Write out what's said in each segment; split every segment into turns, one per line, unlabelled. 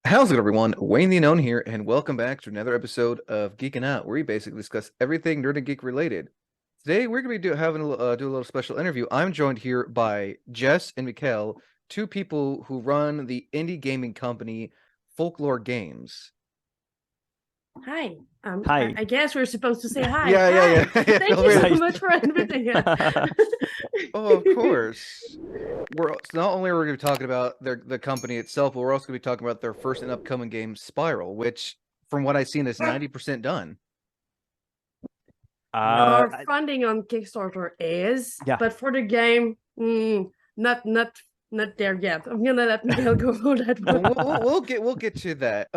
How's it, everyone? Wayne the Unknown here, and welcome back to another episode of Geeking Out, where we basically discuss everything nerd and geek related. Today, we're going to be do a little special interview. I'm joined here by Jes and Mikhael, two people who run the indie gaming company Folklore Games.
Hi.
Hi.
I guess we're supposed to say hi.
Yeah.
Thank
Feel
you so
very-
much for inviting us.
Oh, of course. So not only are we going to be talking about the company itself, but we're also going to be talking about their first and upcoming game, Spiral, which, from what I've seen, is 90% done.
Our funding on Kickstarter is,
Yeah.
but for the game, not there yet. I'm gonna let Miguel go for that one.
We'll get to that.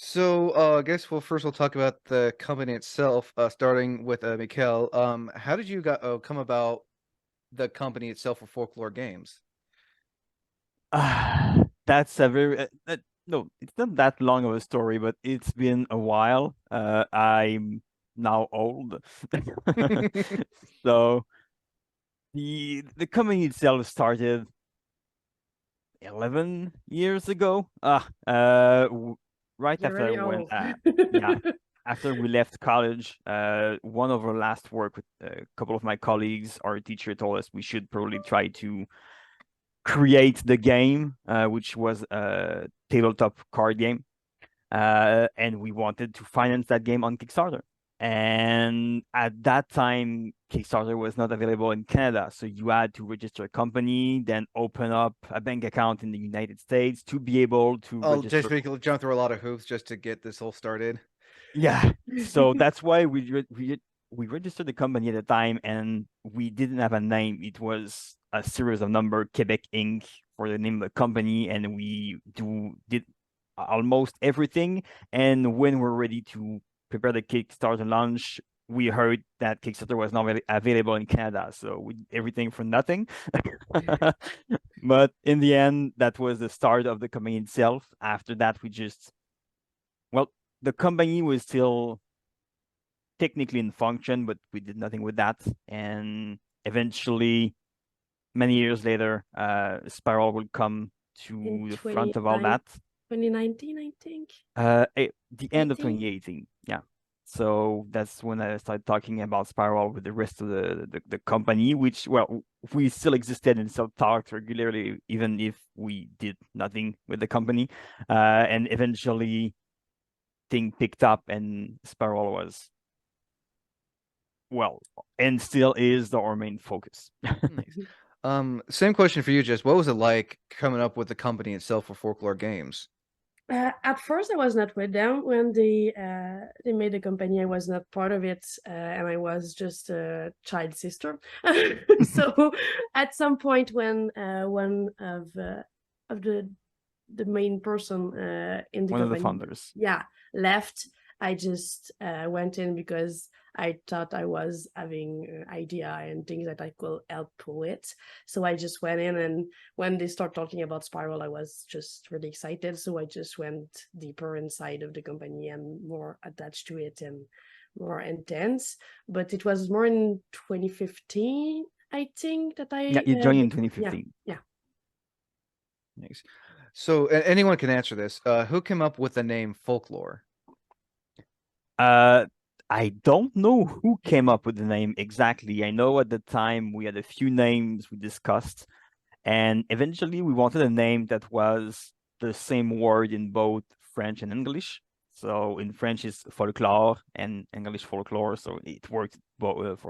I guess we'll talk about the company itself. Starting with Mikhael. How did you come about the company itself for Folklore Games?
That's a very no, it's not that long of a story, but it's been a while. I'm now old. So the company itself started 11 years ago. Right
You're
after
really
when
old.
yeah, after we left college, one of our last work with a couple of my colleagues, our teacher told us we should probably try to create the game, which was a tabletop card game. And we wanted to finance that game on Kickstarter. And at that time, Kickstarter was not available in Canada. So you had to register a company, then open up a bank account in the United States to be able to register.
Just we jump through a lot of hoops just to get this all started.
Yeah. So that's why we registered the company at the time, and we didn't have a name. It was a series of number, Quebec Inc. for the name of the company, and we did almost everything. And when we're ready to prepare the Kickstarter launch, we heard that Kickstarter was not available in Canada, so we did everything for nothing. But in the end, that was the start of the company itself. After that, the company was still technically in function, but we did nothing with that. And eventually, many years later, Spiral will come to the front of all that.
2019, I think.
The end of 2018. Yeah. So that's when I started talking about Spiral with the rest of the company, which, well, we still existed and still talked regularly, even if we did nothing with the company. And eventually, thing picked up, and Spiral was, well, and still is our main focus.
Nice. Same question for you, Jess. What was it like coming up with the company itself for Folklore Games?
At first, I was not with them when they made the company. I was not part of it, and I was just a child sister. So, at some point, when one of the main person in the
One of the
company,
founders,
left, I just went in because I thought I was having an idea and things that I could help with. So I just went in, and when they start talking about Spiral, I was just really excited. So I just went deeper inside of the company and more attached to it and more intense. But it was more in 2015, I think, that I
you joined in 2015.
Yeah.
Nice. So anyone can answer this. Who came up with the name Folklore?
I don't know who came up with the name exactly. I know at the time we had a few names we discussed, and eventually we wanted a name that was the same word in both French and English. So in French it's folklore and English folklore, so it worked both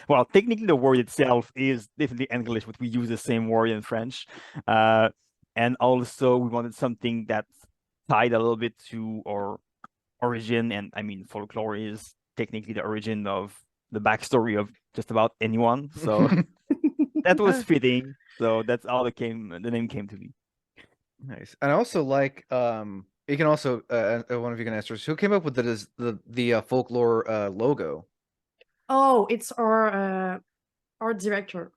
well, technically the word itself is definitely English, but we use the same word in French. And also we wanted something that tied a little bit to our origin, and I mean folklore is technically the origin of the backstory of just about anyone, so that was fitting. So that's how the name came to be.
Nice. And I also like you can also one of you can answer this. Who came up with the Folklore logo?
Oh, it's our art director.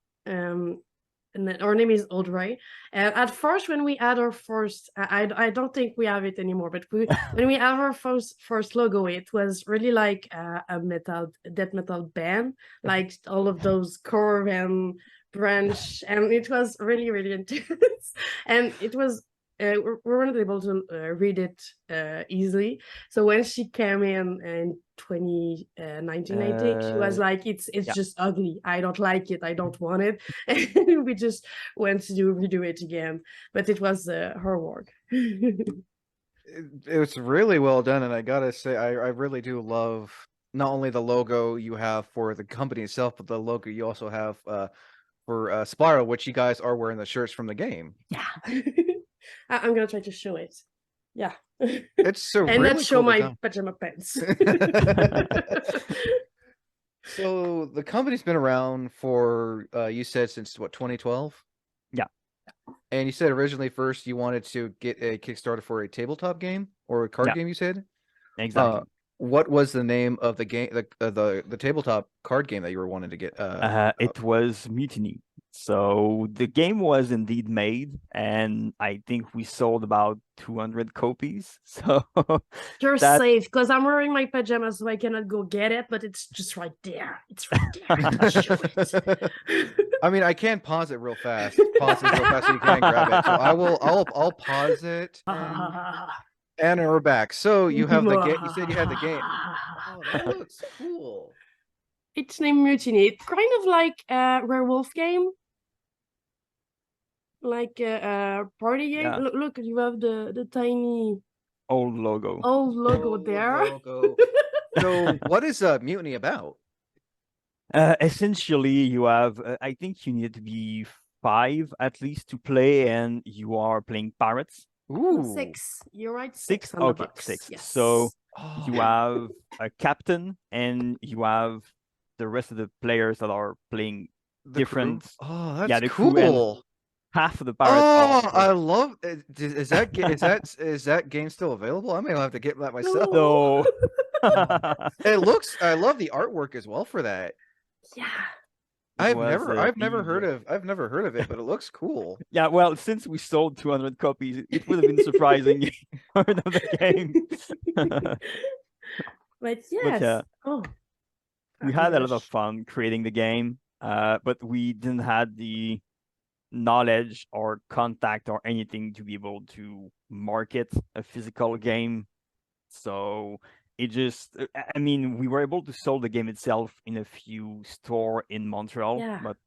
And then our name is Audrey. And at first, when we had our first, I don't think we have it anymore, but when we have our first logo, it was really like a death metal band, like all of those curve and branch, and it was really intense, and it was we weren't able to read it easily. So when she came in 2019, I think she was like, "It's
yeah.
just ugly. I don't like it. I don't want it." And we just went to redo it again. But it was her work.
It was really well done, and I gotta say, I really do love not only the logo you have for the company itself, but the logo you also have for Spiral, which you guys are wearing the shirts from the game.
Yeah. I'm gonna try to show it. Yeah.
It's so
And
really
not show
cool
my
design.
pajama pants.
So the company's been around for you said since what, 2012?
Yeah.
And you said originally first you wanted to get a Kickstarter for a tabletop game or a card
Yeah.
game, you said?
Exactly.
What was the name of the game, the tabletop card game that you were wanting to get?
It was Mutiny. So the game was indeed made, and I think we sold about 200 copies. So
You're
that
safe because I'm wearing my pajamas, so I cannot go get it, but it's just right there. It's right there. I can show it.
I mean, I can pause it real fast. Pause this real fast so you can grab it. So I'll pause it. And we're back. So you have the game. You said you had the game. Oh, that looks cool.
It's named Mutiny. It's kind of like a werewolf game. Like a party game.
Yeah.
Look, you have the tiny
old logo.
old logo there.
Logo. So what is Mutiny about?
Essentially, you have, I think you need to be 5 at least to play, and you are playing pirates.
Ooh.
6. You're right.
6?
On the
Okay,
box.
6.
Yes.
So
Oh.
you have a captain, and you have the rest of the players that are playing
The
different.
crew? Oh, that's
Yeah, the crew and
cool.
half of the pirates are.
I love. Is that is that game still available? I may have to get that myself.
No.
It looks. I love the artwork as well for that.
Yeah.
I've never heard of it, but it looks cool.
Yeah, well, since we sold 200 copies, it would have been surprising if you heard of the game.
But yes.
yeah.
Oh.
We had a lot of fun creating the game, but we didn't have the knowledge or contact or anything to be able to market a physical game. So it just, I mean, we were able to sell the game itself in a few stores in Montreal,
Yeah.
but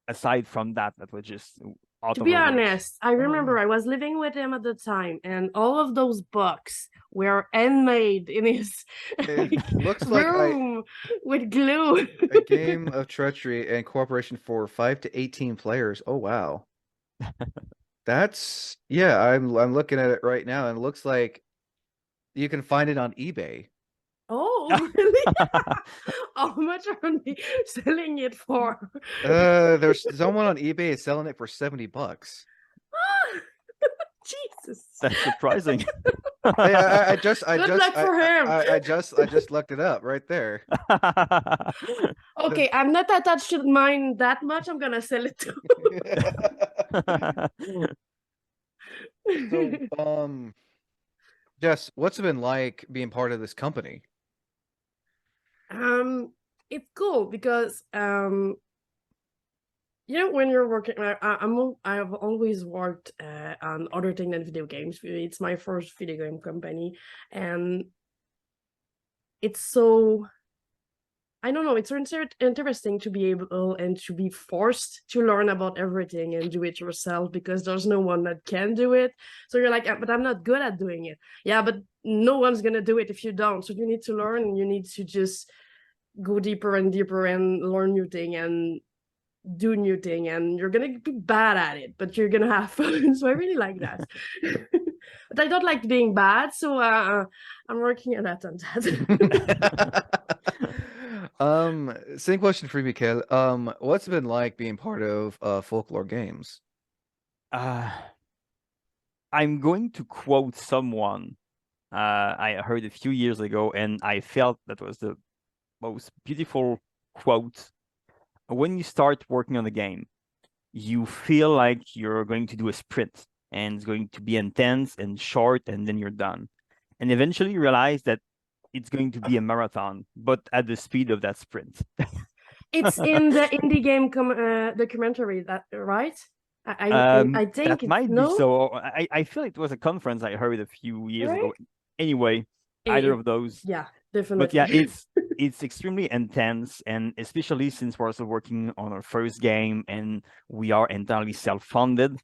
aside from that, that was just out
To
of
be
our reach.
honest, I remember I was living with him at the time, and all of those books were handmade in his
It looks like
room with glue.
a game of treachery and cooperation for 5 to 18 players. Oh wow. That's yeah, I'm looking at it right now and it looks like you can find it on eBay.
Oh, really? How much are they selling it for?
There's someone on eBay is selling it for $70.
Jesus.
That's surprising.
I just
Good luck for him.
I just looked it up right there.
Okay, I'm not attached to mine that much. I'm gonna sell it too.
So, Jess, what's it been like being part of this company?
It's cool because when you're working, I've always worked on other things than video games. It's my first video game company, and it's so, I don't know, it's interesting to be able and to be forced to learn about everything and do it yourself because there's no one that can do it. So you're like, but I'm not good at doing it. Yeah, but no one's gonna do it if you don't. So you need to learn, and you need to just go deeper and deeper and learn new thing and do new thing, and you're gonna be bad at it, but you're gonna have fun. So I really like that. But I don't like being bad, so I'm working on that.
Same question for you, Mikhael. What's it been like being part of Folklore Games?
I'm going to quote someone I heard a few years ago, and I felt that was the most beautiful quote. When you start working on a game, you feel like you're going to do a sprint, and it's going to be intense and short, and then you're done. And eventually you realize that it's going to be a marathon, but at the speed of that sprint.
It's in the indie game documentary, that right? I think
That
it's
might be
no,
so. I feel it was a conference I heard a few years
right?
ago. Anyway, either of those.
Yeah,
But yeah,
definitely.
it's extremely intense, and especially since we're also working on our first game and we are entirely self-funded,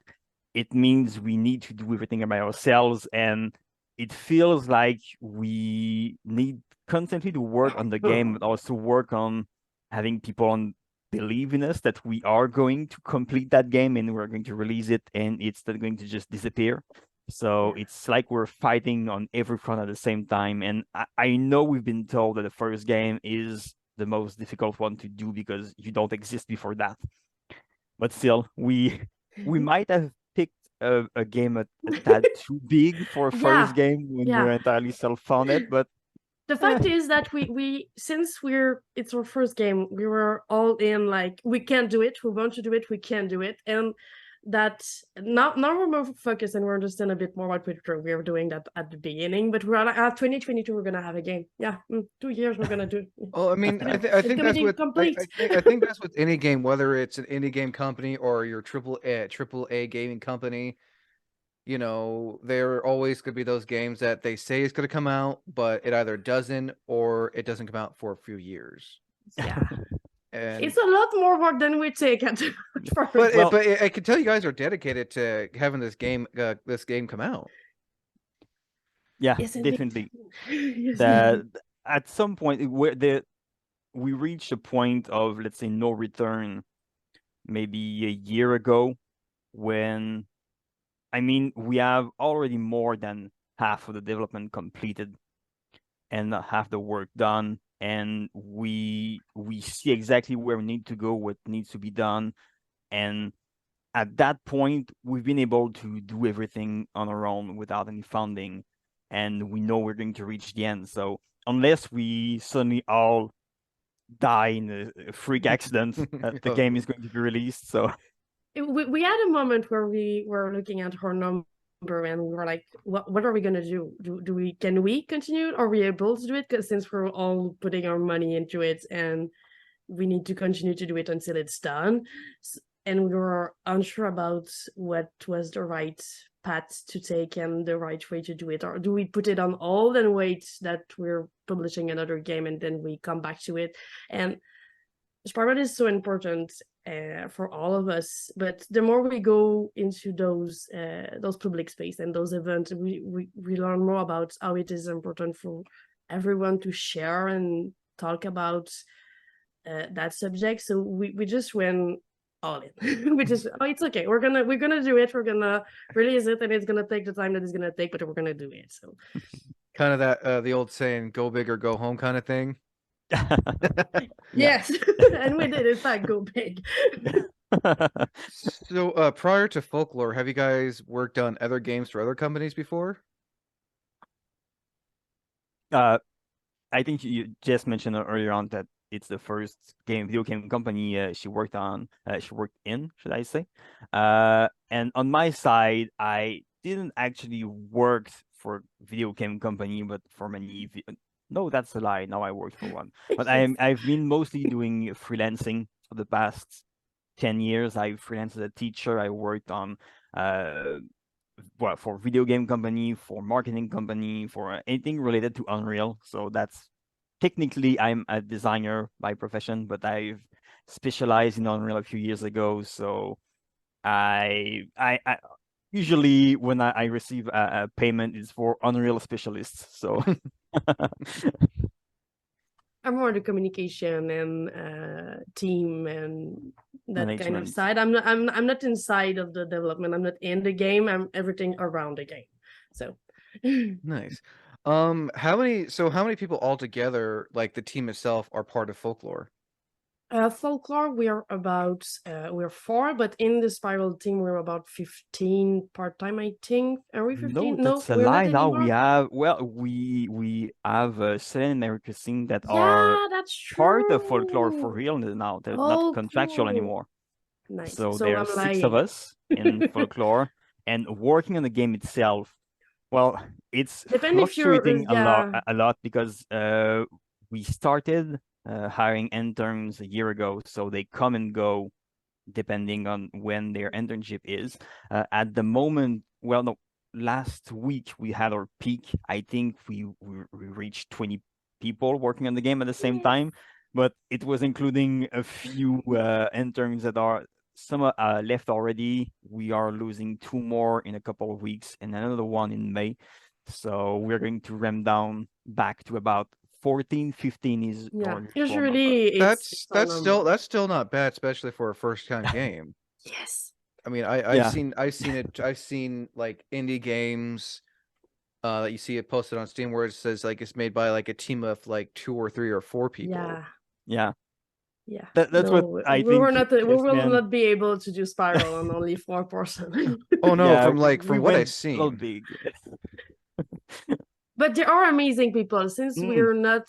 it means we need to do everything by ourselves, and it feels like we need constantly to work on the game, but also work on having people on believe in us that we are going to complete that game and we're going to release it, and it's not going to just disappear. So
Yeah.
it's like we're fighting on every front at the same time. And I know we've been told that the first game is the most difficult one to do because you don't exist before that. But still, we might have picked a game a tad too big for a
Yeah,
first game when
yeah.
we're entirely self-funded, but
The fact is that we since it's our first game, we were all in like we can do it, we want to do it, we can do it, and that now we're more focused and we understand a bit more what we're doing that at the beginning. But we're like, 2022, we're gonna have a game. Yeah, 2 years we're gonna do.
Well, I mean, I
It's
think
gonna
that's
be
what
complete.
I think that's with any game, whether it's an indie game company or your triple A gaming company. You know, there are always going to be those games that they say it's going to come out, but it either doesn't or it doesn't come out for a few years.
Yeah,
And
it's a lot more work than we take at first.
well,
I can tell you guys are dedicated to having this game come out.
yeah,
Isn't it?
definitely.
Yes.
That at some point we reached a point of, let's say, no return maybe a year ago, when I mean we have already more than half of the development completed and half the work done, and we see exactly where we need to go, what needs to be done. And at that point we've been able to do everything on our own without any funding, and we know we're going to reach the end. So unless we suddenly all die in a freak accident, the game is going to be released. So
We had a moment where we were looking at her number and we were like, what are we gonna do? Can we continue? Are we able to do it? Because since we're all putting our money into it and we need to continue to do it until it's done. And we were unsure about what was the right path to take and the right way to do it. Or do we put it on hold and wait that we're publishing another game and then we come back to it? And Spiral is so important for all of us, but the more we go into those public space and those events, we learn more about how it is important for everyone to share and talk about that subject. So we just went all in. We just it's okay. We're gonna do it. We're gonna release it, and it's gonna take the time that it's gonna take, but we're gonna do it. So
Kind of that the old saying, "Go big or go home" kind of thing.
yes, and we did in fact go big.
So, prior to Folklore, have you guys worked on other games for other companies before?
I think you just mentioned earlier on that it's the first video game company she worked on. She worked in, should I say? And on my side, I didn't actually work for video game company, but for many. No, that's a lie. Now I worked for one, but
Yes.
I've been mostly doing freelancing for the past 10 years. I freelanced as a teacher. I worked on well, for video game company, for marketing company, for anything related to Unreal. So that's technically I'm a designer by profession, but I've specialized in Unreal a few years ago. So I usually when I receive a payment, it's for Unreal specialists. So
I'm more the communication and team and that kind of
management.
side. I'm not inside of the development. I'm not in the game. I'm everything around the game. So
Nice. How many people altogether, like the team itself, are part of Folklore?
Folklore, we're 4, but in the Spiral team we're about 15 part-time, I think. Are we 15?
No,
No,
that's a
we're not
lie. Now we
anymore.
have, well, we have Selene and America Sing that are
Yeah, that's
part of Folklore for
true.
real now. They're not
Oh,
contractual
cool.
anymore.
Nice.
So
So
there are
I'm
6 of
lying.
us in Folklore, and working on the game itself. Well, it's
Depend if you're,
fluctuating
yeah.
a lot because we started hiring interns a year ago, so they come and go depending on when their internship is. At the moment, well, no, last week we had our peak. I think we reached 20 people working on the game at the same time, but it was including a few interns that are some left already. We are losing 2 more in a couple of weeks and another one in May. So we're going to ramp down back to about 14, 15 is
Yeah,
our usual number.
usually it's our number.
That's still not bad, especially for a first time game.
Yes.
I mean,
Yeah.
I've seen like indie games that you see it posted on Steam where it says like it's made by like a team of like 2 or 3 or 4 people.
Yeah.
Yeah.
Yeah.
That's what I
we were
think.
not. We
Yes,
will
man.
not be able to do Spiral on only 4 person.
Oh no,
Yeah,
from
we
what I've
went a little
seen.
big.
But there are amazing people. Since
Mm.
we're not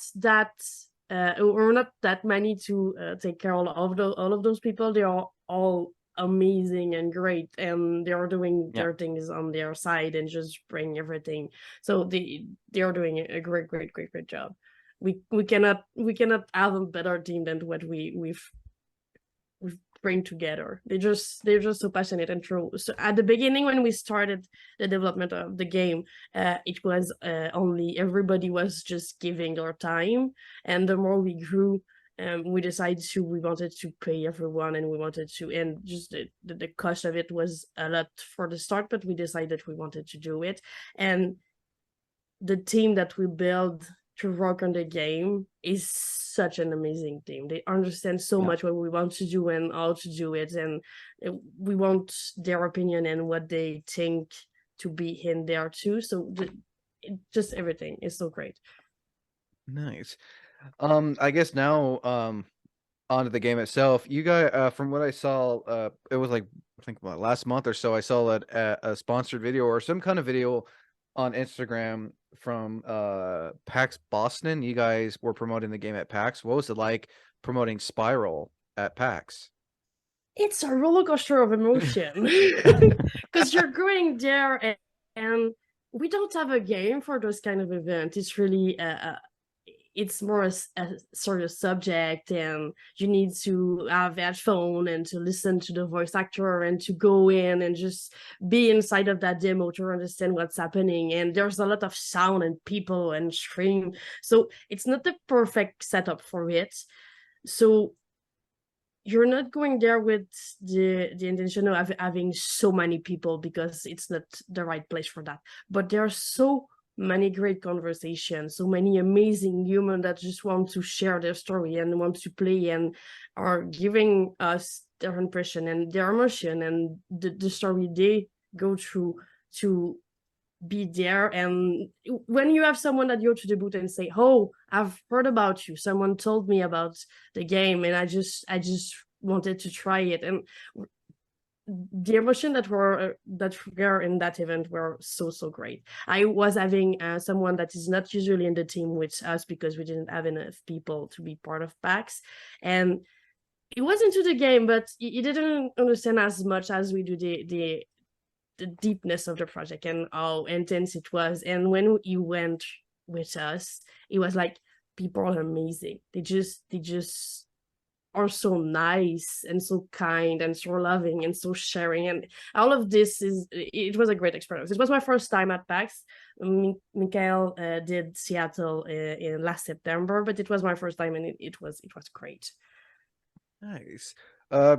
that many to take care of all of those people, they are all amazing and great, and they are doing
Yeah.
their things on their side and just bring everything. So they are doing a great job. We cannot have a better team than what we've bring together. They're just so passionate and true. So at the beginning, when we started the development of the game, it was only everybody was just giving their time, and the more we grew, we decided we wanted to pay everyone, and we wanted to, and just the cost of it was a lot for the start, but we decided we wanted to do it, and the team that we build to work on the game is such an amazing team. They understand so much what we want to do and how to do it, and we want their opinion and what they think to be in there too. So just everything is so great.
Nice. I guess now onto the game itself. You guys, from what I saw, it was like I think last month or so. I saw that a sponsored video or some kind of video on Instagram from PAX Boston. You guys were promoting the game at PAX. What was it like promoting Spiral at PAX?
It's a roller coaster of emotion because you're going there and we don't have a game for those kind of events. It's really it's more a sort of subject, and you need to have headphone and to listen to the voice actor and to go in and just be inside of that demo to understand what's happening. And there's a lot of sound and people and scream, so it's not the perfect setup for it. So you're not going there with the intention of having so many people, because it's not the right place for that. But there are so many great conversations, so many amazing humans that just want to share their story and want to play and are giving us their impression and their emotion and the story they go through to be there. And when you have someone that go to the booth and say, "Oh, I've heard about you, someone told me about the game and I just wanted to try it," and the emotion that were in that event were so great. I was having someone that is not usually in the team with us because we didn't have enough people to be part of PAX, and he was into the game, but he didn't understand as much as we do the deepness of the project and how intense it was. And when he went with us, it was like, people are amazing. They just are so nice and so kind and so loving and so sharing, and all of this it was a great experience. It was my first time at PAX. Mikhael did Seattle in last September, but it was my first time, and it was great.
Nice.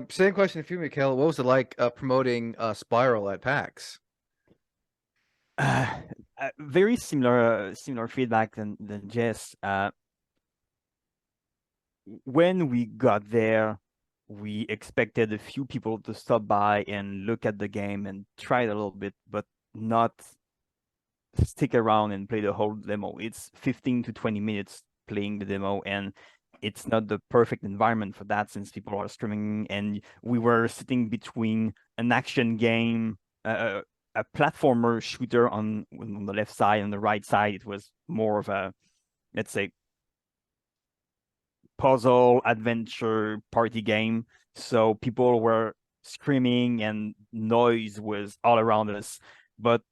Same question to you, Mikhael. What was it like promoting Spiral at PAX?
Very similar feedback than Jes. When we got there, we expected a few people to stop by and look at the game and try it a little bit, but not stick around and play the whole demo. It's 15 to 20 minutes playing the demo, and it's not the perfect environment for that since people are streaming, and we were sitting between an action game, a platformer shooter on the left side. On the right side, it was more of a, let's say, puzzle adventure party game. So people were screaming and noise was all around us, but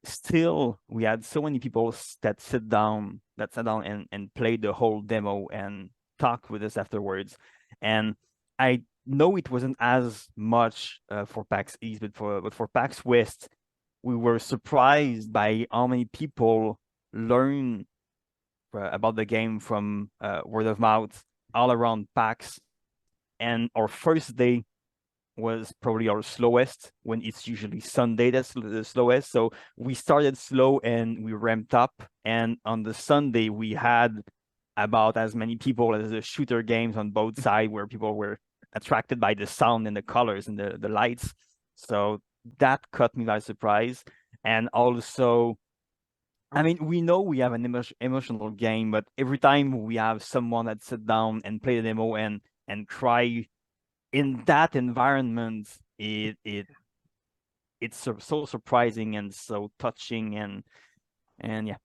still we had so many people that sat down and played the whole demo and talked with us afterwards. And I no, it wasn't as much for PAX East, but for PAX West, we were surprised by how many people learn about the game from word of mouth all around PAX. And our first day was probably our slowest, when it's usually Sunday that's the slowest. So we started slow and we ramped up. And on the Sunday, we had about as many people as the shooter games on both sides, where people were attracted by the sound and the colors and the lights. So that caught me by surprise. And also, I mean, we know we have an emotional game, but every time we have someone that sit down and play the demo and cry in that environment, it's so surprising and so touching, and yeah.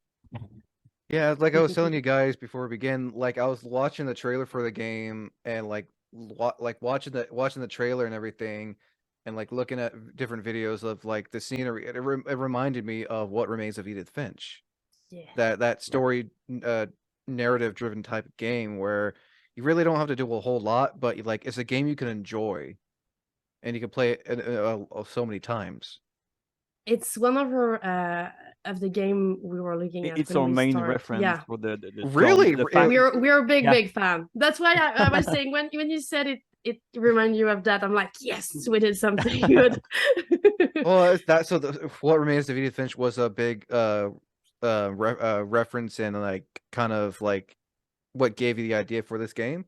Yeah, like I was telling you guys before we begin, like I was watching the trailer for the game and like watching the trailer and everything, and like looking at different videos of like the scenery. It reminded me of What Remains of Edith Finch.
Yeah.
That story narrative driven type of game where you really don't have to do a whole lot, but like it's a game you can enjoy and you can play it so many times.
It's one of the game we were looking at
It's
when
our
we
main
start.
reference
Yeah,
for the
Really?
film. The fact,
we're a big
yeah.
fan. That's why I was saying when you said it reminded you of that. I'm like, yes, we did something good.
Well, it's that so What Remains of Edith Finch was a big reference and like kind of like what gave you the idea for this game.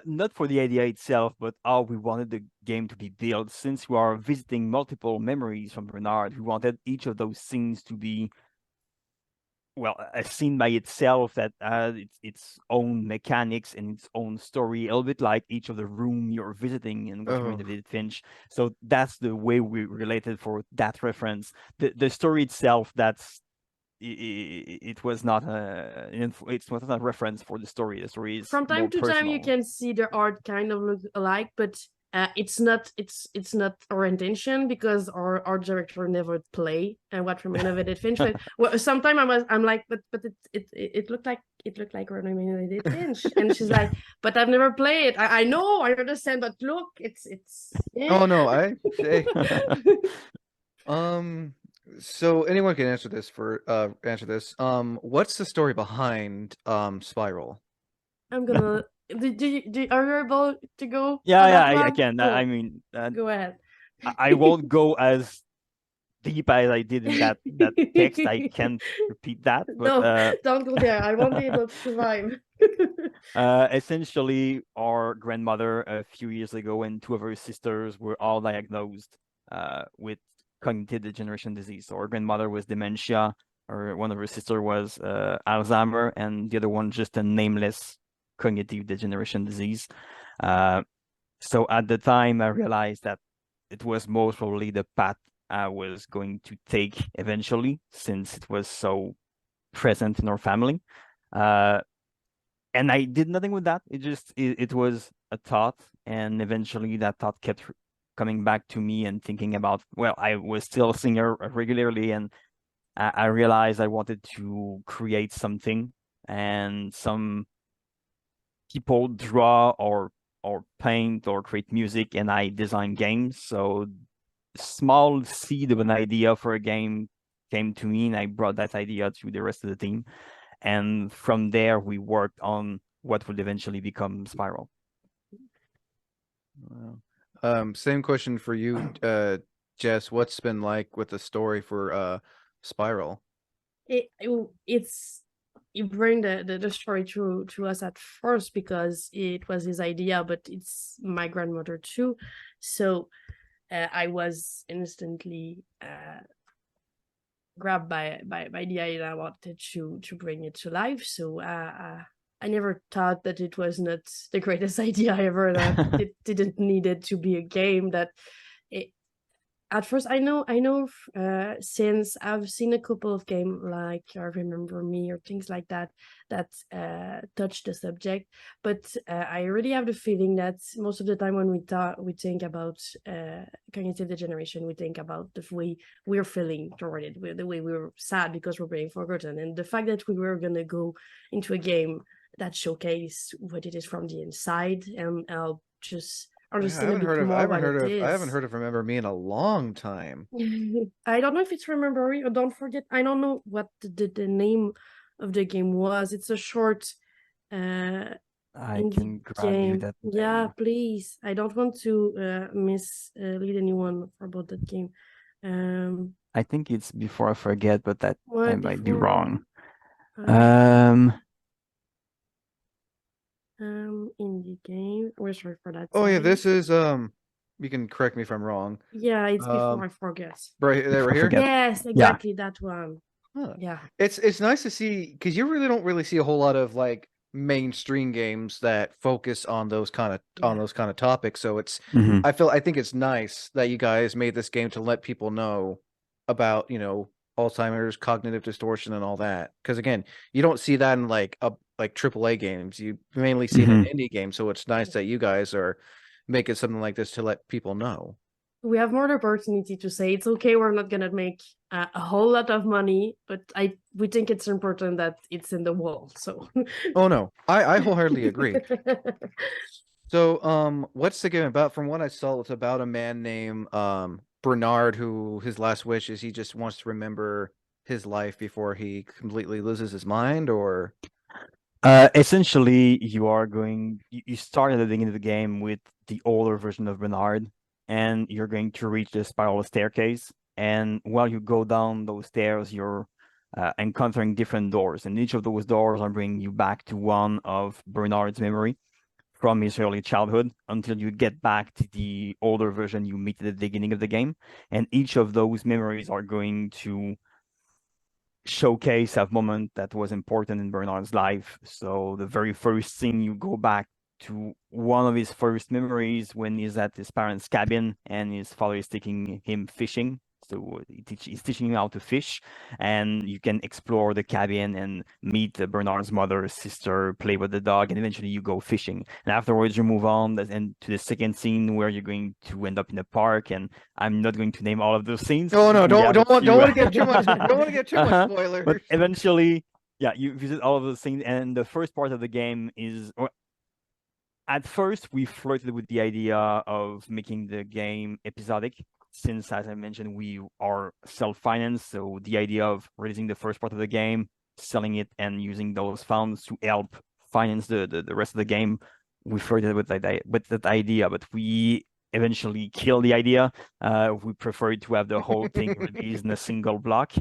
Not for the idea itself, but how we wanted the game to be built. Since we are visiting multiple memories from Bernard, we wanted each of those scenes to be, well, a scene by itself that has its own mechanics and its own story, a little bit like each of the room you're visiting in What Remains
Oh.
of Edith Finch. So that's the way we related for that reference. The story itself, it was not it was not a reference for the story. The story is
From
more
time to time, you
personal.
can see the art kind of look alike, but it's not our intention, because our art director never play and What Remains of Edith Finch. But well, sometimes I'm like, but it looked like What Remains of Edith Finch, and she's like, but I've never played. I know, I understand, but look, it's
Oh no, so anyone can answer this answer this. What's the story behind Spiral?
I'm gonna. Are you able to go?
Yeah,
for
yeah,
that
I
one?
can.
Cool.
I mean,
Go ahead.
I won't go as deep as I did in that text. I can't repeat that, but
No, don't go there. I won't be able to survive.
essentially, our grandmother a few years ago and two of her sisters were all diagnosed with cognitive degeneration disease. So our grandmother was dementia, or one of her sister was Alzheimer, and the other one just a nameless cognitive degeneration disease. So at the time, I realized that it was most probably the path I was going to take eventually, since it was so present in our family. And I did nothing with that. It was a thought, and eventually that thought kept coming back to me and thinking about, well, I was still a singer regularly, and I realized I wanted to create something, and some people draw or paint or create music, and I design games. So small seed of an idea for a game came to me, and I brought that idea to the rest of the team. And from there, we worked on what would eventually become Spiral.
Same question for you, Jess. What's been like with the story for Spiral?
It's you bring the story to us at first because it was his idea, but it's my grandmother too. So I was instantly grabbed by the idea. I wanted to bring it to life. So I never thought that it was not the greatest idea ever, that it didn't need it to be a game. That it, at first I know since I've seen a couple of games like I Remember Me or things like that touch the subject, but I really have the feeling that most of the time when we think about cognitive degeneration, we think about the way we're feeling toward it, the way we're sad because we're being forgotten, and the fact that we were gonna go into a game that showcase what it is from the inside and just
I
understand a
haven't
bit
heard of. I
more
haven't
what
heard
it
of. I haven't
is.
heard of Remember Me in a long time.
I don't know if it's Remembering or Don't Forget. I don't know what the name of the game was. It's a short
I
indie
can grab you
game.
that
Yeah,
name.
please. I don't want to mislead anyone about that game.
I think it's Before I Forget, but that I
What
might be
before?
wrong.
Um,
Um,
indie game. We're sorry for that.
Oh yeah,
Sorry.
this is You can correct me if I'm wrong.
Yeah, it's Before
Um,
I Forget.
right there,
Before
right
I
here.
Forget.
Yes,
Yeah.
exactly that one.
Huh.
Yeah.
It's nice to see because you really don't really see a whole lot of like mainstream games that focus on those kind of topics. So
Mhm.
I think it's nice that you guys made this game to let people know about, Alzheimer's, cognitive distortion and all that. Because again, you don't see that in like AAA games. You mainly see it in
Mhm.
indie games, so it's nice that you guys are making something like this to let people know.
We have more opportunity to say it's okay. We're not gonna make a whole lot of money, but we think it's important that it's in the world. So.
Oh no, I wholeheartedly agree. So, what's the game about? From what I saw, it's about a man named Bernard who his last wish is he just wants to remember his life before he completely loses his mind, or
Essentially, you start at the beginning of the game with the older version of Bernard, and you're going to reach the spiral staircase. And while you go down those stairs, you're encountering different doors, and each of those doors are bringing you back to one of Bernard's memory from his early childhood until you get back to the older version you meet at the beginning of the game. And each of those memories are going to showcase a moment that was important in Bernard's life. So the very first thing, you go back to one of his first memories when he's at his parents' cabin and his father is taking him fishing. So he's teaching him how to fish, and you can explore the cabin and meet Bernard's mother, sister, play with the dog, and eventually you go fishing. And afterwards, you move on and to the second scene where you're going to end up in a park. And I'm not going to name all of those scenes.
oh no,
We have a
don't
few.
want to get too much don't want to get too much
Uh-huh.
spoilers.
But eventually, yeah, you visit all of those things, and the first part of the game is. At first, we flirted with the idea of making the game episodic, since, as I mentioned, we are self-financed. So the idea of releasing the first part of the game, selling it, and using those funds to help finance the rest of the game, we flirted with that idea, but we eventually killed the idea. We preferred to have the whole thing released in a single block.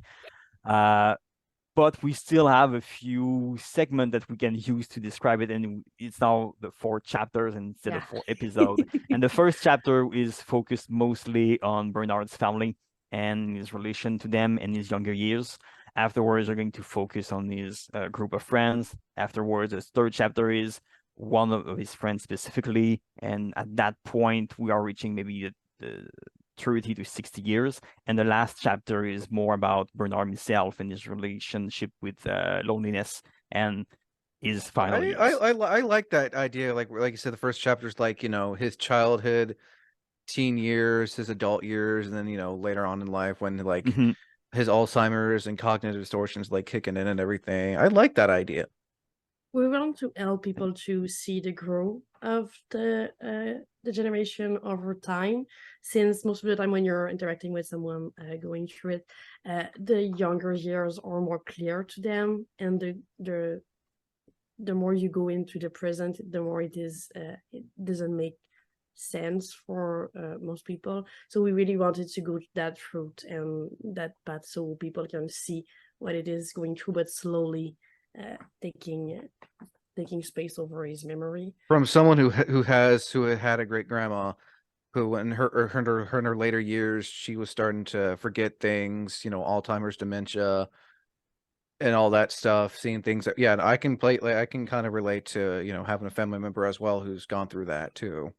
But we still have a few segments that we can use to describe it, and it's now the 4 chapters instead of 4 episodes. And the first chapter is focused mostly on Bernard's family and his relation to them in his younger years. Afterwards, we're going to focus on his group of friends. Afterwards, the third chapter is one of his friends specifically, and at that point, we are reaching maybe the 30 to 60 years. And the last chapter is more about Bernard himself and his relationship with loneliness and his final years.
I like that idea. Like you said, the first chapter is like, his childhood, teen years, his adult years, and then, later on in life when like
Mhm.
his Alzheimer's and cognitive distortions like kicking in and everything. I like that idea.
We want to help people to see the growth of the generation over time, since most of the time when you're interacting with someone going through it, the younger years are more clear to them, and the more you go into the present, the more it doesn't make sense for most people. So we really wanted to go that route and that path so people can see what it is going through, but slowly taking space over his memory.
From someone who had a great grandma who in her later years she was starting to forget things, Alzheimer's, dementia, and all that stuff, seeing things that, yeah, I can kind of relate to, having a family member as well who's gone through that too.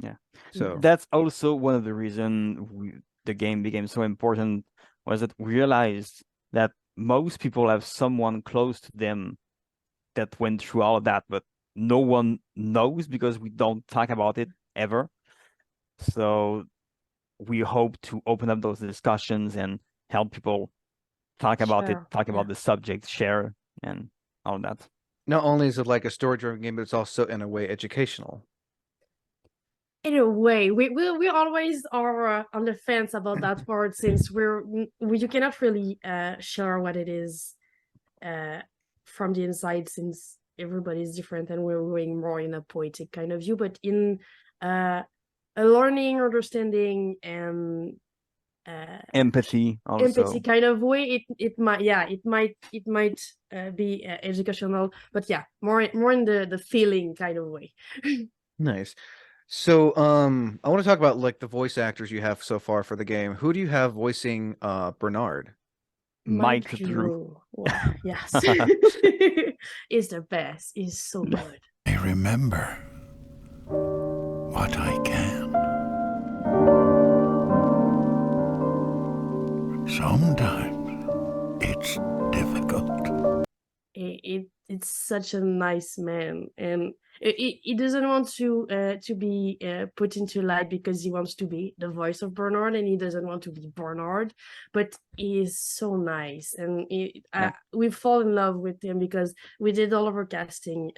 Yeah.
So
That's also one of the reasons the game became so important, was that we realized that most people have someone close to them that went through all of that, but no one knows because we don't talk about it ever. So we hope to open up those discussions and help people talk about it,
Sure.
talk
Yeah.
about the subject, share, and all that.
not only is it like a story-driven game, but it's also in a way educational.
In a way, we always are on the fence about that word, since you cannot really share what it is from the inside, since everybody is different and we're going more in a poetic kind of view, but in a learning, understanding, and
Empathy
empathy
also.
kind of way, it might be educational, but yeah, more in the feeling kind of way.
Nice. So, I want to talk about like the voice actors you have so far for the game. Who do you have voicing Bernard?
Mike
Mike
Drew.
Drew. Wow, yes. Is the best. He's so good.
I remember what I can. Sometimes it's difficult.
It's such a nice man, and he doesn't want to be put into light because he wants to be the voice of Bernard, and he doesn't want to be Bernard, but he is so nice, and
Yeah.
we fall in love with him because we did all of our casting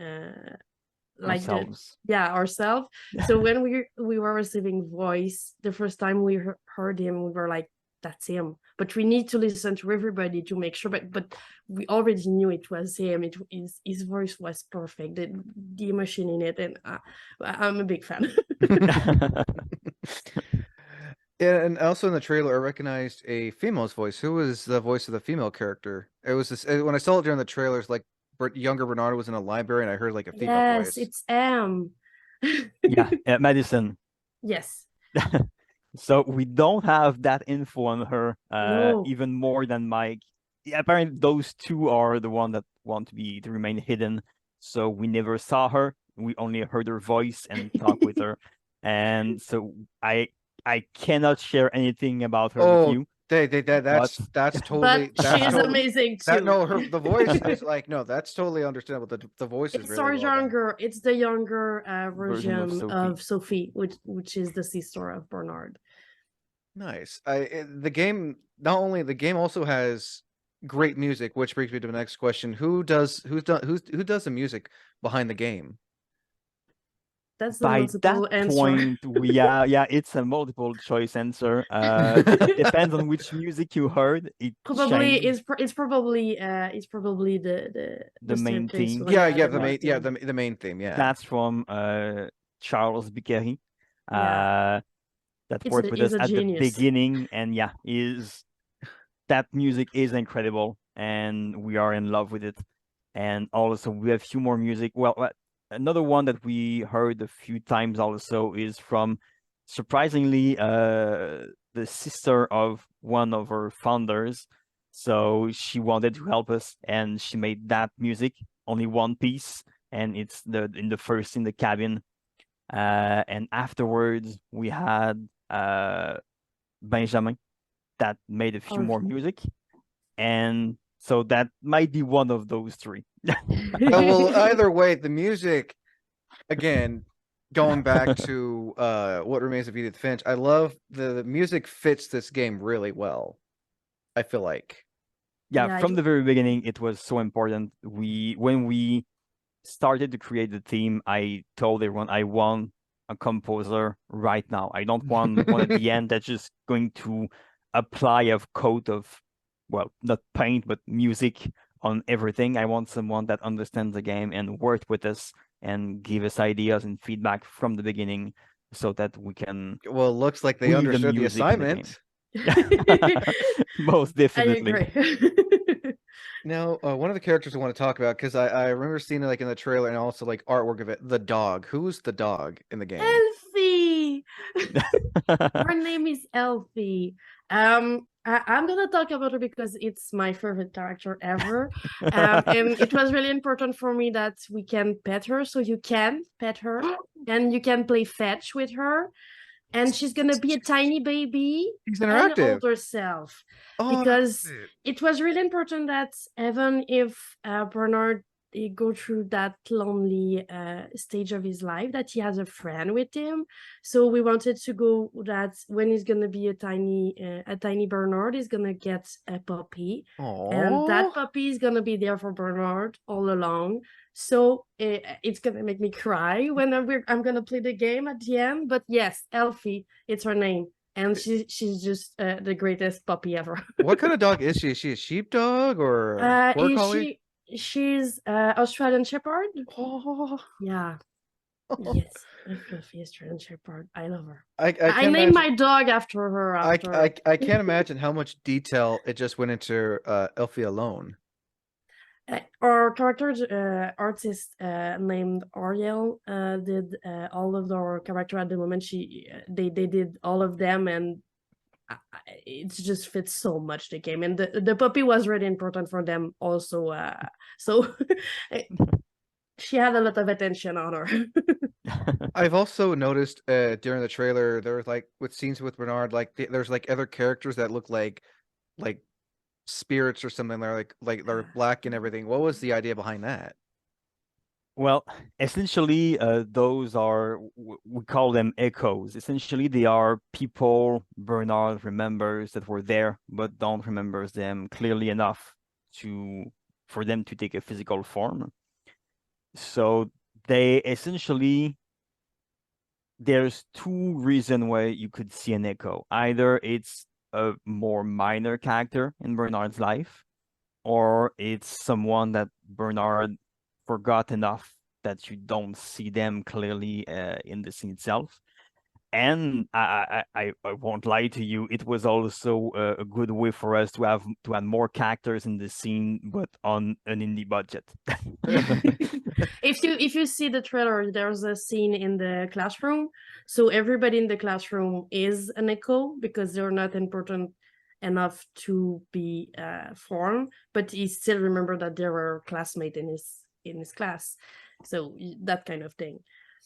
like
Ourselves.
ourselves. So when we were receiving voice the first time we heard him, we were like, that's him, but we need to listen to everybody to make sure, but we already knew it was him. His voice was perfect, the emotion in it, and I'm a big fan.
Yeah, and also in the trailer, I recognized a female's voice. Who was the voice of the female character? It was this when I saw it during the trailers. Like younger Bernardo was in a library, and I heard like a female
Yes,
voice.
it's M.
Yeah, Madison.
Yes.
So we don't have that info on her,
No.
even more than Mike. Yeah, apparently those two are the one that want to remain hidden. So we never saw her. We only heard her voice and talk with her. And so I cannot share anything about her with
Oh,
you.
that's totally
But she is
totally
amazing too.
that no her the voice is like no that's totally understandable. The voice is
It's
really well done.
it's the younger
Version of
version
Sophie.
of Sophie, which is the sister of Bernard.
Nice. The game not only the game also has great music, which brings me to the next question: who does who does the music behind the game?
That's the
By that
multiple answer.
point, it's a multiple choice answer. Depends on which music you heard. It
Probably
changed
it's probably the
main
staircase
theme.
one.
Yeah,
The main theme.
the main theme. Yeah,
That's from Charles Bickery,
Yeah,
that worked with
it's
us
a
at the
genius.
beginning, and is that music is incredible, and we are in love with it. And also we have a few more music. Well, another one that we heard a few times also is from, surprisingly, the sister of one of our founders. So she wanted to help us, and she made that music, only one piece, and it's in the first in the cabin. And afterwards we had Benjamin that made a few more music, and so that might be one of those three.
well, either way, the music again. Going back to What Remains of Edith Finch, I love the music fits this game really well. I feel like.
Yeah, from the very beginning, it was so important. When we started to create the theme, I told everyone I want a composer right now. I don't want one at the end that's just going to apply a coat of, well, not paint, but music on everything. I want someone that understands the game and work with us and give us ideas and feedback from the beginning so that we can
Well, it looks like they
weave
understood the
music in the game.
assignment.
Most definitely.
I agree.
Now, one of the characters I want to talk about, because I remember seeing it like in the trailer and also like artwork of it, the dog. Who's the dog in the game?
Elfie. Her name is Elfie. I'm gonna talk about her because it's my favorite character ever. And it was really important for me that we can pet her. So you can pet her and you can play fetch with her. And she's gonna be a tiny baby
He's
and
interactive.
older self.
Oh,
Because it was really important that even if Bernard he go through that lonely stage of his life, that he has a friend with him. So we wanted to go that when he's gonna be a tiny Bernard, he's gonna get a puppy, and that
Oh,
puppy is gonna be there for Bernard all along. So it's gonna make me cry when I'm gonna play the game at the end. But yes, Elfie, it's her name, and she's just the greatest puppy ever.
what kind of dog is she? Is she a sheepdog or a border collie?
She's Australian Shepherd.
Oh,
Yeah. Yes, a fluffy Australian Shepherd. I love her.
I
I
can't
named
imagine.
my dog after her.
I can't imagine how much detail it just went into Elfie alone.
Our character artist named Ariel did all of our character at the moment. They did all of them, and it just fits so much the game. And the puppy was really important for them also. So she had a lot of attention on her.
I've also noticed during the trailer there was like with scenes with Bernard, like there's like other characters that look like spirits or something. They're like they're black and everything. What was the idea behind that?
Well, essentially, those are, we call them echoes. Essentially, they are people Bernard remembers that were there, but don't remembers them clearly enough for them to take a physical form. So they essentially, there's two reasons why you could see an echo. Either it's a more minor character in Bernard's life, or it's someone that Bernard forgot enough that you don't see them clearly in the scene itself. And I won't lie to you, it was also a good way for us to add more characters in the scene, but on an indie budget.
If you see the trailer, there's a scene in the classroom. So everybody in the classroom is an echo because they're not important enough to be formed, but he still remember that there were classmates in his class. So that kind of thing.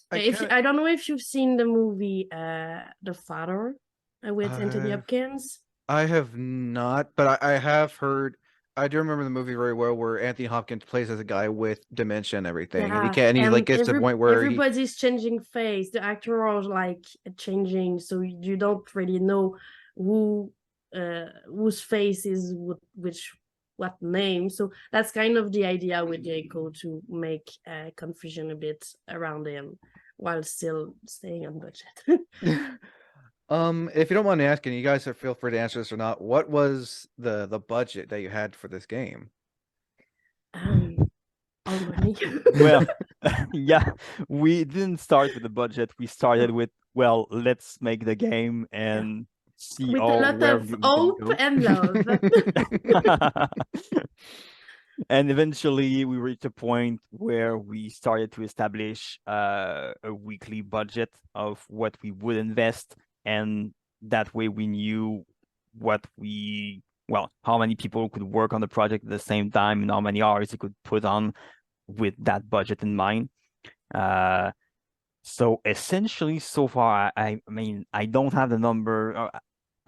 I don't know if you've seen the movie The Father with Anthony Hopkins.
I have not, but I have heard. I do remember the movie very well, where Anthony Hopkins plays as a guy with dementia and everything, and he like gets to the point where
everybody's changing face. The actor are like changing, so you don't really know whose face is what name. So that's kind of the idea with the echo, to make confusion a bit around him while still staying on budget.
If you don't mind me asking, you guys feel free to answer this or not. What was the budget that you had for this game?
All money.
Well, yeah, we didn't start with the budget. We started with, well, let's make the game and see
with a lot of hope and love.
And eventually we reached a point where we started to establish a weekly budget of what we would invest, and that way we knew how many people could work on the project at the same time and how many hours you could put on with that budget in mind. So essentially, so far, I mean, I don't have the number.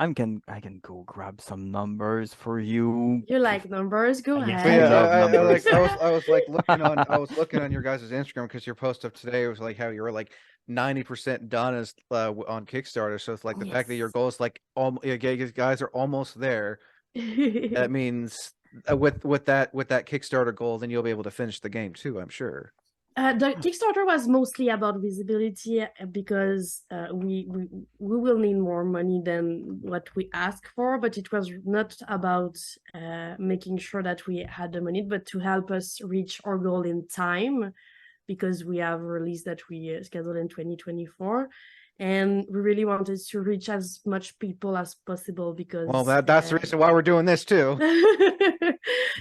I can go grab some numbers for you.
You like numbers? Go
Yes,
ahead.
I was like looking on your guys' Instagram, because your post of today was like how you were like 90% done as on Kickstarter. So it's like the fact that your goal is like you guys are almost there. That means with that Kickstarter goal, then you'll be able to finish the game too, I'm sure.
The Kickstarter was mostly about visibility, because we will need more money than what we ask for, but it was not about making sure that we had the money, but to help us reach our goal in time, because we have a release that we scheduled in 2024. And we really wanted to reach as much people as possible, because
that's the reason why we're doing this too.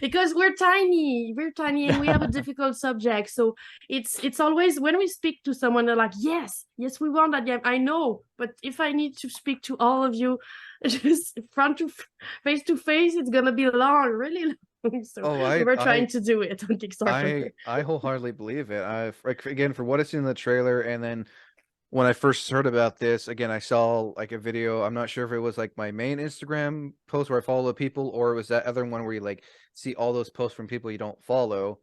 Because we're tiny and we have a difficult subject. So it's always, when we speak to someone, they're like, yes, we want that game. I know, but if I need to speak to all of you just face to face, it's gonna be long, really long. So we were trying to do it on Kickstarter.
I wholeheartedly believe it. Again, for what I seen in the trailer, and then when I first heard about this, again, I saw like a video. I'm not sure if it was like my main Instagram post where I follow people, or it was that other one where you like see all those posts from people you don't follow.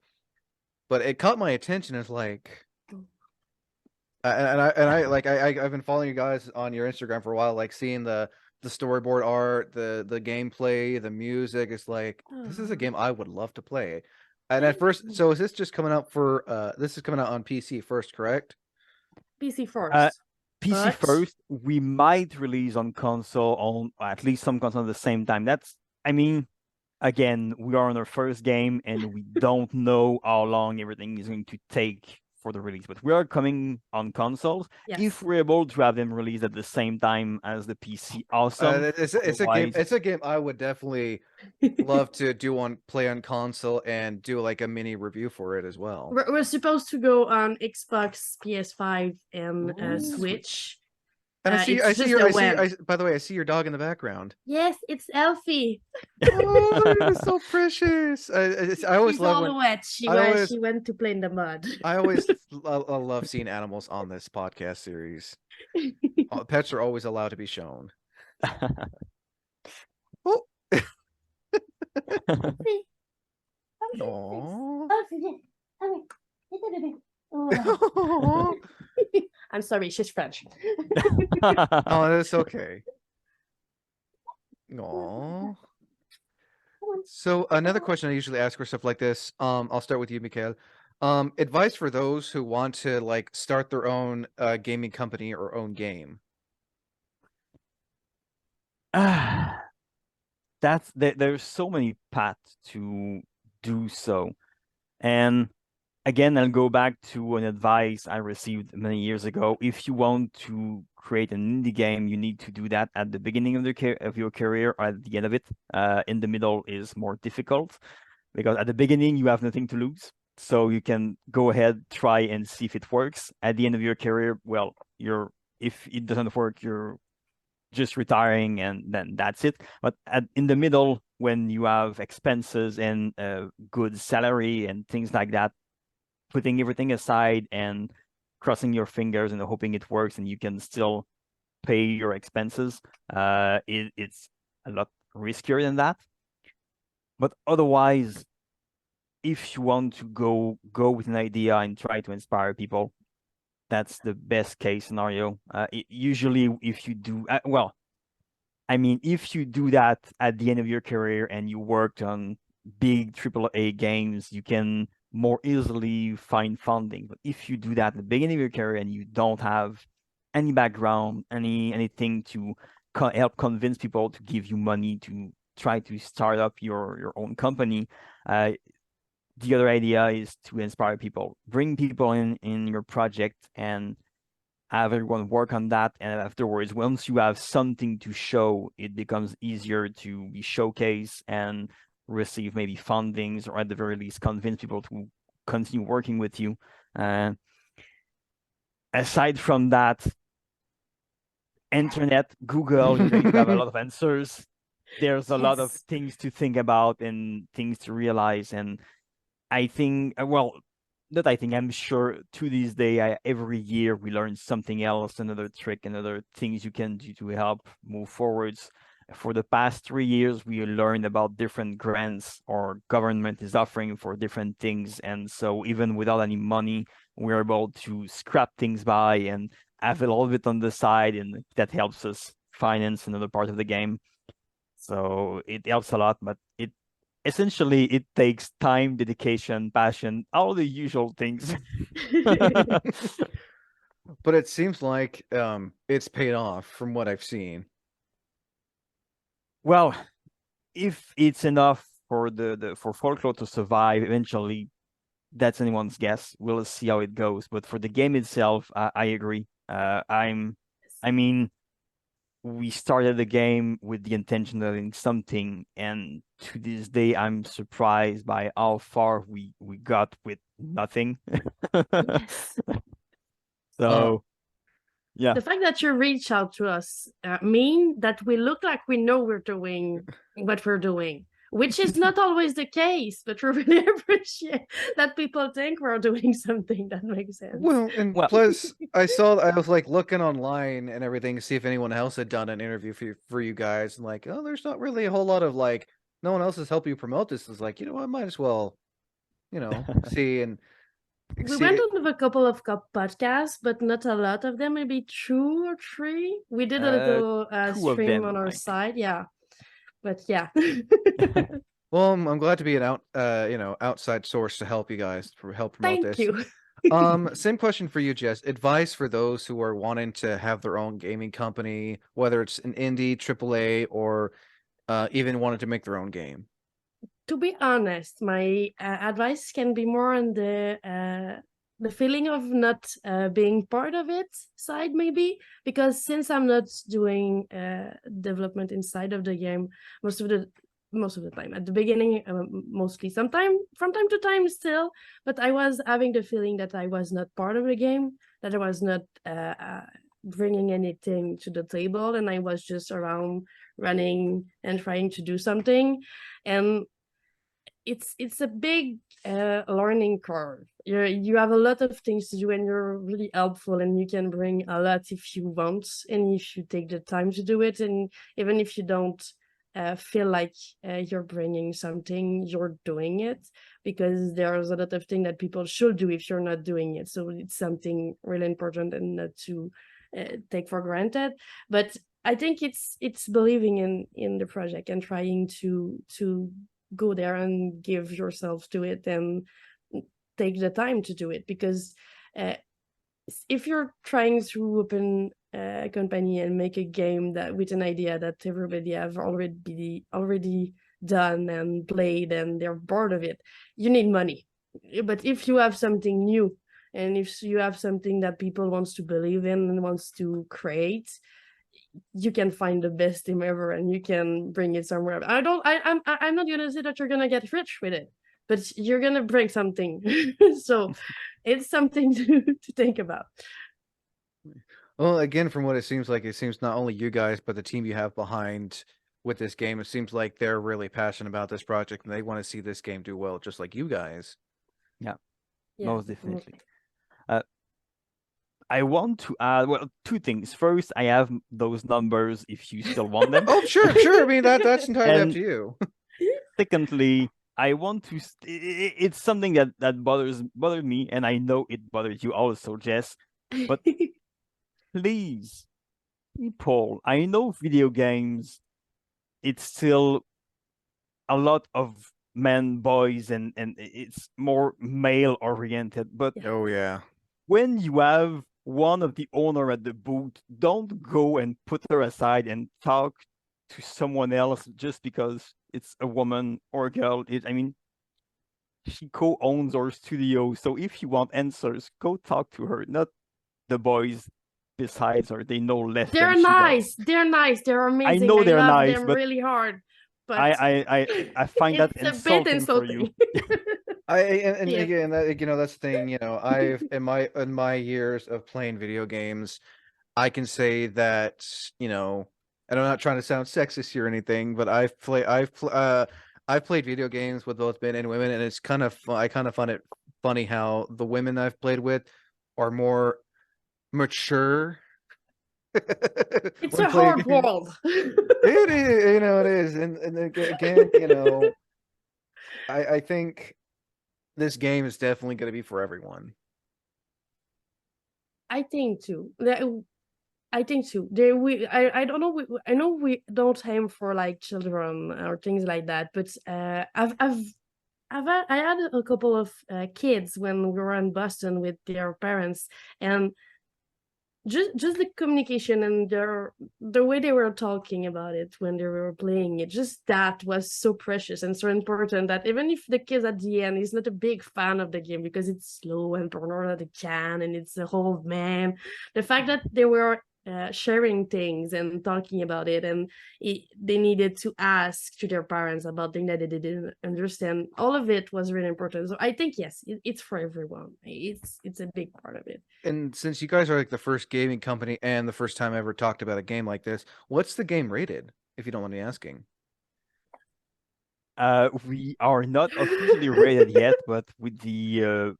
but it caught my attention as like,
Mm.
I've been following you guys on your Instagram for a while, like seeing the storyboard art, the gameplay, the music. It's like this is a
Oh,
game I would love to play. And at first, so is this just coming out for this is coming out on PC first, correct?
PC first,
PC
but
first, we might release on console on at least some console at the same time. I mean, again, we are on our first game and we don't know how long everything is going to take for the release, but we are coming on consoles.
yes.
If we're able to have them released at the same time as the PC, awesome.
It's a game.
Otherwise,
It's a game I would definitely love to play on console and do like a mini review for it as well.
We're supposed to go on Xbox, PS5, and
Ooh.
Switch.
And I see,
It's
I see
just
your,
a
I see,
web.
I, by the way, I see your dog in the background.
Yes, it's Elfie.
Oh, it's so precious. I always
She's
love
all
when
wet. She
I
went.
always-
She went to play in the mud.
I always love seeing animals on this podcast series. Pets are always allowed to be shown. Oh,
Elfie.
Aww.
Oh. I'm sorry, she's French.
Oh, that's okay. Aww. So another question I usually ask for stuff like this, I'll start with you, Mikhael. Advice for those who want to like start their own gaming company or own game.
There's so many paths to do so. And again, I'll go back to an advice I received many years ago. If you want to create an indie game, you need to do that at the beginning of your career or at the end of it. In the middle is more difficult because at the beginning you have nothing to lose. So you can go ahead, try and see if it works. At the end of your career, well, if it doesn't work, you're just retiring and then that's it. But in the middle, when you have expenses and good salary and things like that, putting everything aside and crossing your fingers and hoping it works and you can still pay your expenses, it's a lot riskier than that. But otherwise, if you want to go with an idea and try to inspire people, that's the best case scenario. Usually, if you do, if you do that at the end of your career and you worked on big AAA games, you can more easily find funding. But if you do that at the beginning of your career and you don't have any background, anything to help convince people to give you money to try to start up your own company, the other idea is to inspire people, bring people in your project and have everyone work on that. And afterwards, once you have something to show, it becomes easier to be showcased and receive maybe fundings, or at the very least convince people to continue working with you. Aside from that, internet, Google, you're going to have a lot of answers. There's a lot of
Yes.
things to think about and things to realize. And I think, I'm sure to this day, every year we learn something else, another trick, another things you can do to help move forwards. For the past 3 years, we learned about different grants or government is offering for different things. And so even without any money, we're able to scrap things by and have a little bit on the side, and that helps us finance another part of the game. So it helps a lot, but essentially it takes time, dedication, passion, all the usual things.
But it seems like it's paid off from what I've seen.
Well, if it's enough for for Folklore to survive eventually, that's anyone's guess. We'll see how it goes. But for the game itself, I agree. I mean, we started the game with the intention of doing something, and to this day, I'm surprised by how far we got with nothing.
Yes.
So, yeah.
The fact that you reach out to us mean that we look like we know we're doing what we're doing, which is not always the case, but we really appreciate that people think we're doing something that makes sense.
Well, and
Well-
plus, I was like looking online and everything to see if anyone else had done an interview for you guys, and like, oh, there's not really a whole lot of like, no one else has helped you promote this. It's like, I might as well, see. And
We
See,
went on with a couple of podcasts, but not a lot of them, maybe 2 or 3. We did a little
Two of
stream
them,
on our
I think.
side, yeah. But yeah.
well, I'm glad to be an outside source to help you guys help promote
Thank
this.
you.
Same question for you, Jess. Advice for those who are wanting to have their own gaming company, whether it's an indie, AAA, or even wanted to make their own game.
To be honest, my advice can be more on the feeling of not being part of it side, maybe, because since I'm not doing development inside of the game most of the time, at the beginning, mostly, sometime from time to time still, but I was having the feeling that I was not part of the game, that I was not bringing anything to the table, and I was just around running and trying to do something. And it's a big learning curve. You have a lot of things to do, and you're really helpful, and you can bring a lot if you want, and if you take the time to do it, and even if you don't feel like you're bringing something, you're doing it, because there's a lot of things that people should do if you're not doing it. So it's something really important and not to take for granted. But I think it's believing in the project and trying to go there and give yourself to it and take the time to do it, because if you're trying to open a company and make a game that with an idea that everybody have already done and played and they're bored of it, you need money. But if you have something new, and if you have something that people wants to believe in and wants to create, you can find the best team ever, and you can bring it somewhere. I'm not gonna say that you're gonna get rich with it, but you're gonna bring something. So it's something to think about.
Well, again, from what it seems like, it seems not only you guys, but the team you have behind with this game, it seems like they're really passionate about this project and they want to see this game do well, just like you guys.
Yeah,
Most definitely. I want to add, well, 2 things. First, I have those numbers if you still want them.
Oh, sure. I mean, that's entirely up
And
to you.
secondly, I want to. It's something that bothers me, and I know it bothers you also, Jess. But please, people, I know video games. It's still a lot of men, boys, and it's more male oriented. But
Oh, yeah.
when you have one of the owner at the booth, don't go and put her aside and talk to someone else just because it's a woman or a girl. I mean, she co-owns our studio, so if you want answers, go talk to her, not the boys besides her. They know less
They're
than she
nice.
does.
They're nice. They're amazing.
I know they're
love
nice,
them
but
really hard. But
I find that
it's a bit
insulting for you.
And
Yeah.
again, that's the thing, I've in my years of playing video games, I can say that, and I'm not trying to sound sexist here or anything, but I've played video games with both men and women, and it's kind of I kind of find it funny how the women I've played with are more mature.
It's
when
a
playing
hard
games.
world.
It is, it is, and again, I think this game is definitely going to be for everyone.
I think too. I think too. I don't know. I know we don't aim for like children or things like that, but I had a couple of kids when we were in Boston with their parents, and just the communication and the way they were talking about it when they were playing it, just that was so precious and so important, that even if the kids at the end is not a big fan of the game because it's slow and Bernard the can and it's a whole man, the fact that they were sharing things and talking about it, and they needed to ask to their parents about things that they didn't understand, all of it was really important. So I think yes, it's for everyone. It's a big part of it.
And since you guys are like the first gaming company and the first time I ever talked about a game like this, what's the game rated, if you don't mind me asking?
We are not officially rated yet, but with the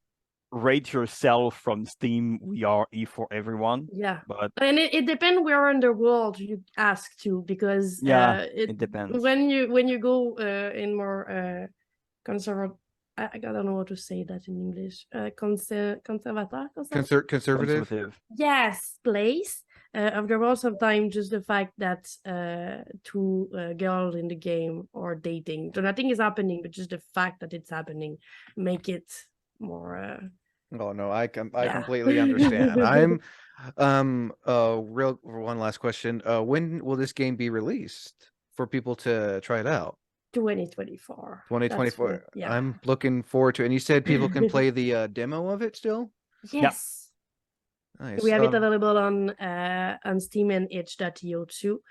rate yourself from Steam, we are E for everyone.
Yeah,
but
and it depends where in the world you ask to, because
yeah, it depends.
when you go in more conservative I don't know how to say that in English. Conservateur?
Conservative.
Yes, place. After all, sometimes just the fact that two girls in the game are dating, so nothing is happening, but just the fact that it's happening make it more.
Oh no, I
Yeah.
completely understand. I'm real one last question. When will this game be released for people to try it out?
2024. That's
2024.
what- yeah.
I'm looking forward to it. And you said people can play the demo of it still?
Yes.
Nice.
We have it available on Steam and itch.io too.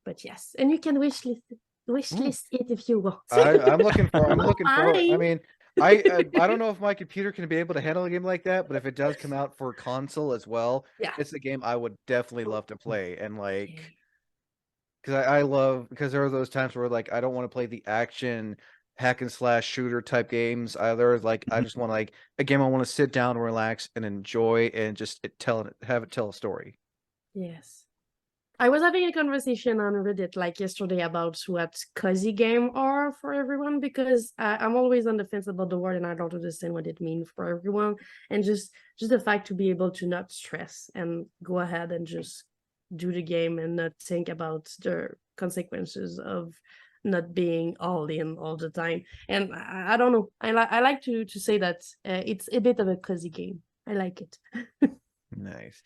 But yes, and you can wishlist it if you want.
I'm looking for. I'm looking for. I
Fine.
mean, I don't know if my computer can be able to handle a game like that, but if it does come out for console as well,
Yeah.
it's a game I would definitely love to play. And like,
Okay.
because I love, because there are those times where like I don't want to play the action hack and slash shooter type games either. Like I just want like a game I want to sit down and relax and enjoy and just have it tell a story.
Yes. I was having a conversation on Reddit like yesterday about what cozy game are for everyone, because I'm always on the fence about the word and I don't understand what it means for everyone. And just the fact to be able to not stress and go ahead and just do the game and not think about the consequences of not being all in all the time. And I don't know. I like to say that it's a bit of a cozy game. I like it.
Nice.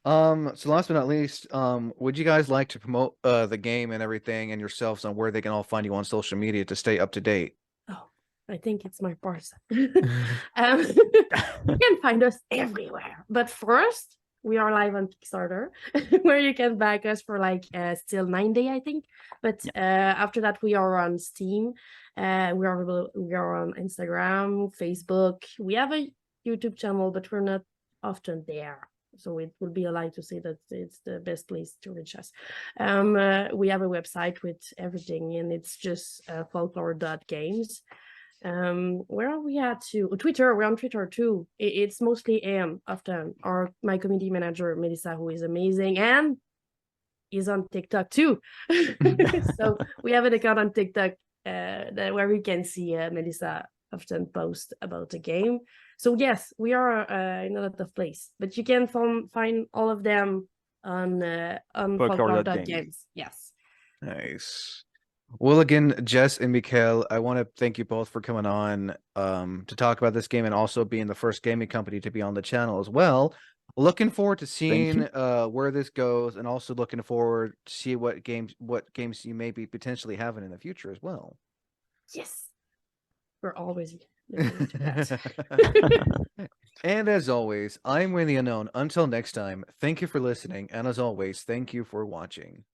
So last but not least, would you guys like to promote the game and everything and yourselves on where they can all find you on social media to stay up to date?
Oh, I think it's my part. You can find us everywhere. But first, we are live on Kickstarter, where you can back us for like still 9 days, I think. But after that, we are on Steam. We are on Instagram, Facebook. We have a YouTube channel, but we're not often there. So it would be a lie to say that it's the best place to reach us. We have a website with everything, and it's just folklore.games. Where are we at too? Twitter. We're on Twitter too. It's mostly Am often, or my community manager Melissa, who is amazing and is on TikTok too. So we have an account on TikTok where we can see Melissa often post about the game. So yes, we are in a lot of places, but you can find all of them on folklore.games. Yes.
Nice. Well, again, Jes and Mikhael, I want to thank you both for coming on to talk about this game and also being the first gaming company to be on the channel as well. Looking forward to seeing where this goes, and also looking forward to see what games you may be potentially having in the future as well.
Yes. We're always looking to that.
And as always, I'm Wayne the Unknown. Until next time, thank you for listening, and as always, thank you for watching.